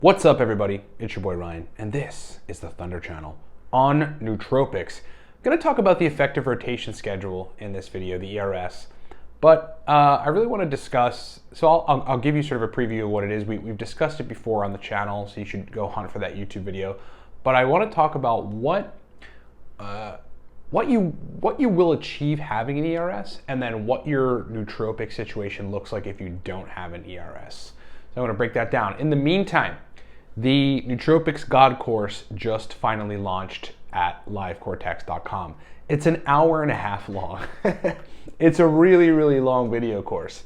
What's up, everybody? It's your boy Ryan, and this is the Thunder Channel on Nootropics. I'm going to talk about the effective rotation schedule in this video, the ERS, but I really want to discuss, so I'll give you sort of a preview of what it is. We've discussed it before on the channel, so you should go hunt for that YouTube video, but I want to talk about what you will achieve having an ERS, and then what your nootropic situation looks like if you don't have an ERS. So I want to break that down. In the meantime, the Nootropics God course just finally launched at livecortex.com. It's an hour and a half long. It's a really, really long video course,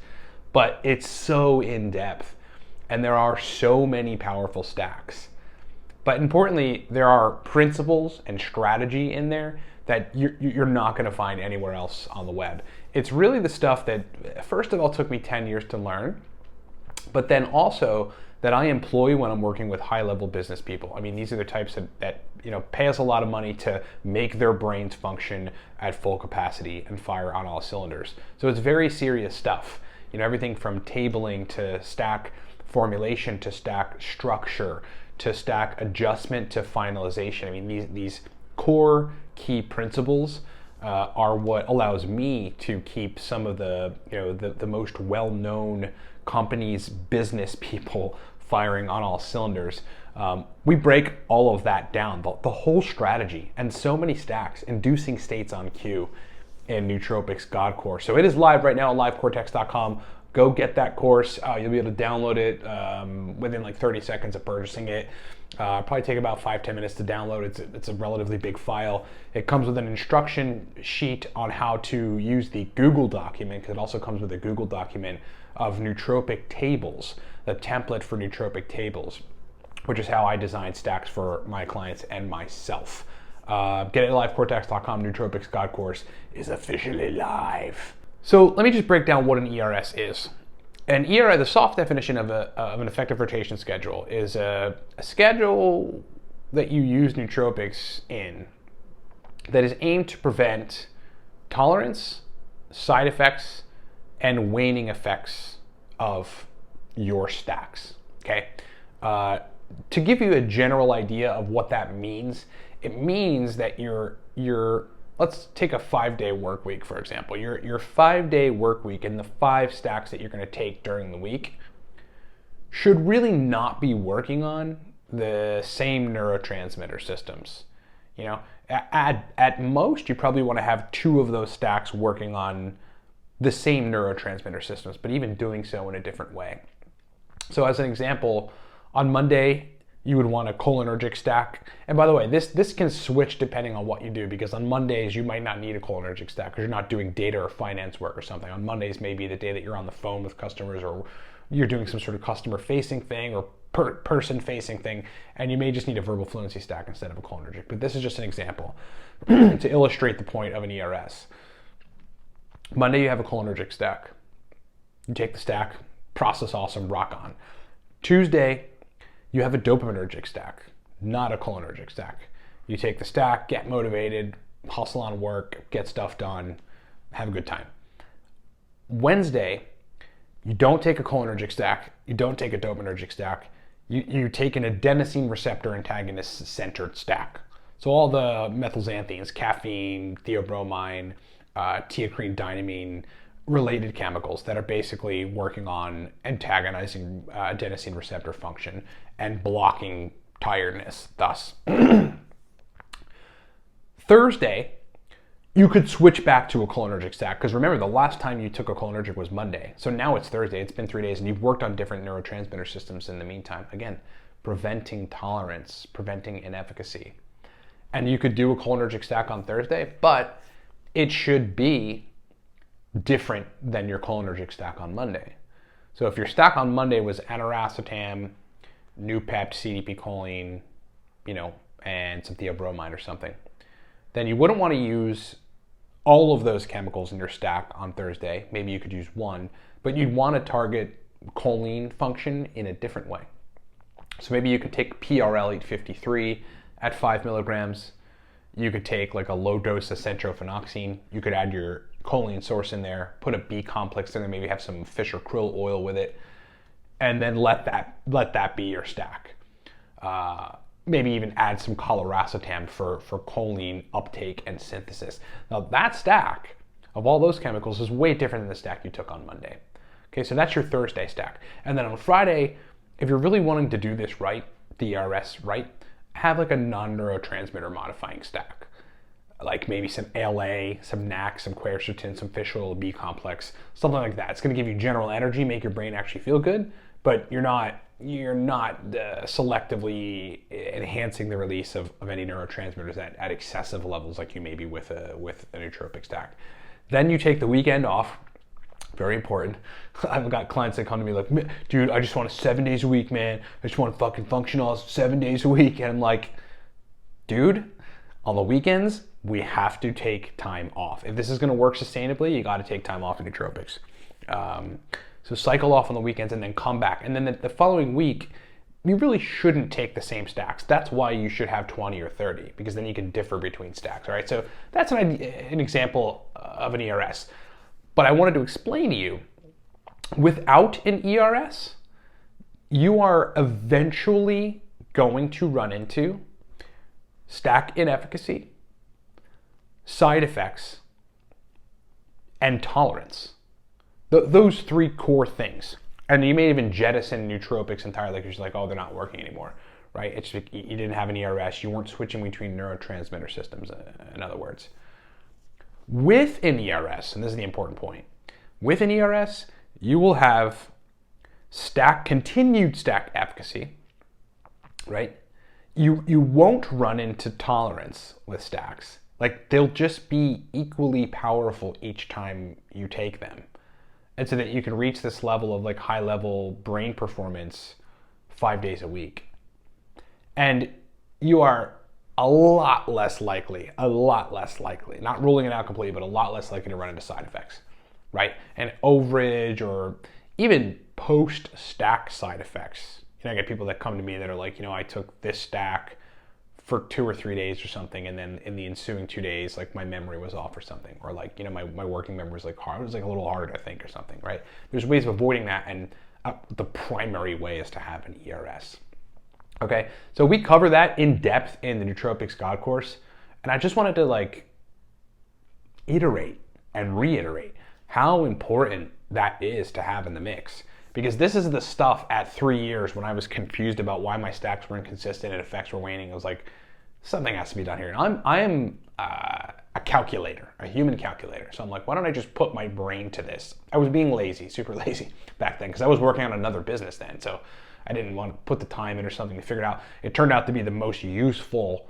but it's so in-depth, and there are so many powerful stacks. But importantly, there are principles and strategy in there that you're not going to find anywhere else on the web. It's really the stuff that, first of all, took me 10 years to learn, but then also that I employ when I'm working with high-level business people. I mean, these are the types that pay us a lot of money to make their brains function at full capacity and fire on all cylinders. So it's very serious stuff. Everything from tabling to stack formulation to stack structure to stack adjustment to finalization. I mean, these core key principles are what allows me to keep some of the most well-known companies, business people firing on all cylinders. We break all of that down, the whole strategy, and so many stacks, inducing states on cue in Nootropics God course. So it is live right now at livecortex.com. Go get that course. You'll be able to download it within like 30 seconds of purchasing it. Probably take about 5-10 minutes to download. It's a relatively big file. It comes with an instruction sheet on how to use the Google document, because it also comes with a Google document of nootropic tables, the template for nootropic tables, which is how I design stacks for my clients and myself. Get it at livecortex.com. Nootropics God course is officially live. So let me just break down what an ERS is. An ERS, the soft definition of an effective rotation schedule, is a schedule that you use nootropics in that is aimed to prevent tolerance, side effects, and waning effects of your stacks. Okay. To give you a general idea of what that means, it means that let's take a 5-day work week, for example. Your 5-day work week and the 5 stacks that you're going to take during the week should really not be working on the same neurotransmitter systems. At most, you probably want to have 2 of those stacks working on the same neurotransmitter systems, but even doing so in a different way. So as an example, on Monday, you would want a cholinergic stack. And by the way, this can switch depending on what you do, because on Mondays, you might not need a cholinergic stack because you're not doing data or finance work or something. On Mondays may be the day that you're on the phone with customers, or you're doing some sort of customer-facing thing or person-facing thing, and you may just need a verbal fluency stack instead of a cholinergic. But this is just an example to illustrate the point of an ERS. Monday, you have a cholinergic stack. You take the stack, process awesome, rock on. Tuesday, you have a dopaminergic stack, not a cholinergic stack. You take the stack, get motivated, hustle on work, get stuff done, have a good time. Wednesday, you don't take a cholinergic stack, you don't take a dopaminergic stack, you take an adenosine receptor antagonist centered stack. So all the methylxanthines, caffeine, theobromine, teocrine, dynamine, related chemicals that are basically working on antagonizing adenosine receptor function and blocking tiredness, thus. Thursday, you could switch back to a cholinergic stack, because remember, the last time you took a cholinergic was Monday. So now it's Thursday, it's been 3 days, and you've worked on different neurotransmitter systems in the meantime. Again, preventing tolerance, preventing inefficacy. And you could do a cholinergic stack on Thursday, but it should be different than your cholinergic stack on Monday. So if your stack on Monday was aniracetam, Noopept, CDP choline, and some theobromine or something, then you wouldn't want to use all of those chemicals in your stack on Thursday. Maybe you could use one, but you'd want to target choline function in a different way. So maybe you could take PRL 853 at 5 milligrams. You could take like a low dose of centrophenoxine. You could add your choline source in there, put a B complex in there, maybe have some fish or krill oil with it, and then let that be your stack. Maybe even add some chloroacetam for choline uptake and synthesis. Now that stack of all those chemicals is way different than the stack you took on Monday. Okay, so that's your Thursday stack. And then on Friday, if you're really wanting to do this right, the ERS right, have like a non-neurotransmitter modifying stack. Like maybe some ALA, some NAC, some quercetin, some fish oil B complex, something like that. It's going to give you general energy, make your brain actually feel good, but you're not selectively enhancing the release of any neurotransmitters at excessive levels like you may be with a nootropic stack. Then you take the weekend off. Very important. I've got clients that come to me like, dude, I just want 7 days a week, man. I just want to fucking function all 7 days a week. And I'm like, dude, on the weekends, we have to take time off. If this is going to work sustainably, you got to take time off in nootropics. So cycle off on the weekends and then come back. And then the following week, you really shouldn't take the same stacks. That's why you should have 20 or 30, because then you can differ between stacks, all right? So that's an example of an ERS. But I wanted to explain to you, without an ERS, you are eventually going to run into stack inefficacy, side effects, and tolerance. Those three core things. And you may even jettison nootropics entirely because you're like, oh, they're not working anymore, right? It's just, you didn't have an ERS. You weren't switching between neurotransmitter systems, in other words. With an ERS, and this is the important point, with an ERS, you will have continued stack efficacy, right? You won't run into tolerance with stacks. Like, they'll just be equally powerful each time you take them. And so that you can reach this level of like high level brain performance 5 days a week. And you are a lot less likely, not ruling it out completely, but a lot less likely to run into side effects, right? And overage or even post-stack side effects. You know, I get people that come to me that are like, I took this stack for 2 or 3 days or something, and then in the ensuing 2 days, like my memory was off or something, or like, my working memory was like hard. It was like a little hard, I think, or something, right? There's ways of avoiding that, and the primary way is to have an ERS. Okay, so we cover that in depth in the Nootropics God course, and I just wanted to like iterate and reiterate how important that is to have in the mix, because this is the stuff at 3 years when I was confused about why my stacks were inconsistent and effects were waning. I was like, something has to be done here. And I am a calculator, a human calculator. So I'm like, why don't I just put my brain to this? I was being lazy, super lazy back then, because I was working on another business then. So I didn't want to put the time in or something to figure it out. It turned out to be the most useful,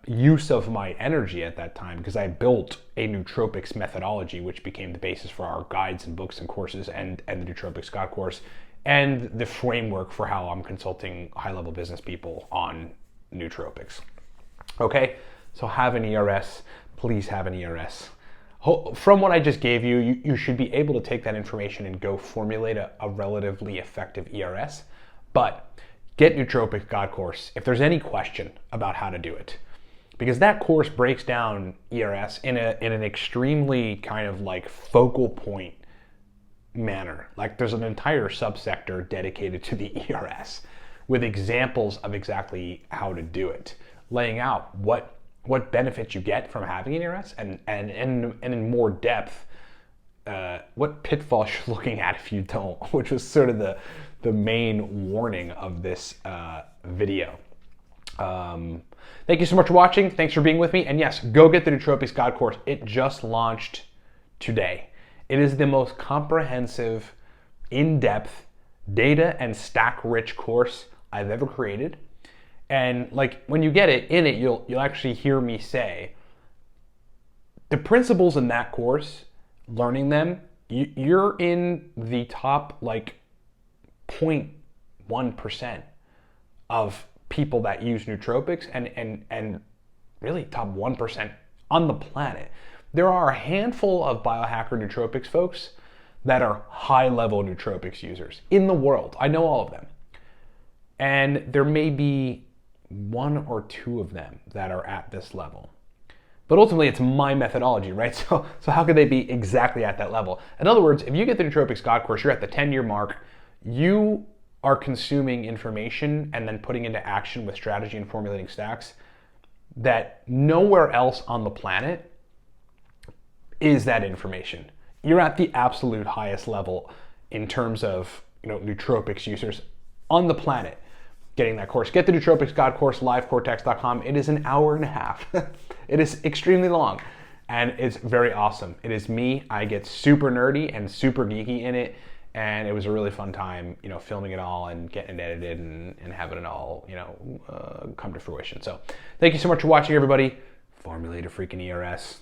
use of my energy at that time, because I built a nootropics methodology, which became the basis for our guides and books and courses and the Nootropics God course, and the framework for how I'm consulting high-level business people on nootropics. Okay, so have an ERS. Please have an ERS. From what I just gave you, you should be able to take that information and go formulate a relatively effective ERS. But get Nootropics God course if there's any question about how to do it, because that course breaks down ERS in an extremely kind of like focal point manner. Like, there's an entire subsector dedicated to the ERS with examples of exactly how to do it, laying out what benefits you get from having an ERS, and in more depth, what pitfalls you're looking at if you don't, which was sort of the main warning of this video. Thank you so much for watching. Thanks for being with me. And yes, go get the Nootropics God course. It just launched today. It is the most comprehensive, in-depth, data and stack-rich course I've ever created. And like, when you get it, you'll actually hear me say the principles in that course, learning them, you're in the top like 0.1% of people that use nootropics, and really top 1% on the planet. There are a handful of biohacker nootropics folks that are high-level nootropics users in the world. I know all of them. And there may be 1 or 2 of them that are at this level. But ultimately, it's my methodology, right? So how could they be exactly at that level? In other words, if you get the Nootropics God course, you're at the 10-year mark, you are consuming information and then putting into action with strategy and formulating stacks that nowhere else on the planet is that information. You're at the absolute highest level in terms of, nootropics users on the planet getting that course. Get the Nootropics God course, livecortex.com. It is an hour and a half. It is extremely long and it's very awesome. It is me. I get super nerdy and super geeky in it. And it was a really fun time, filming it all and getting it edited and having it all, come to fruition. So thank you so much for watching, everybody. Formulate a freaking ERS,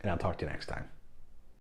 and I'll talk to you next time.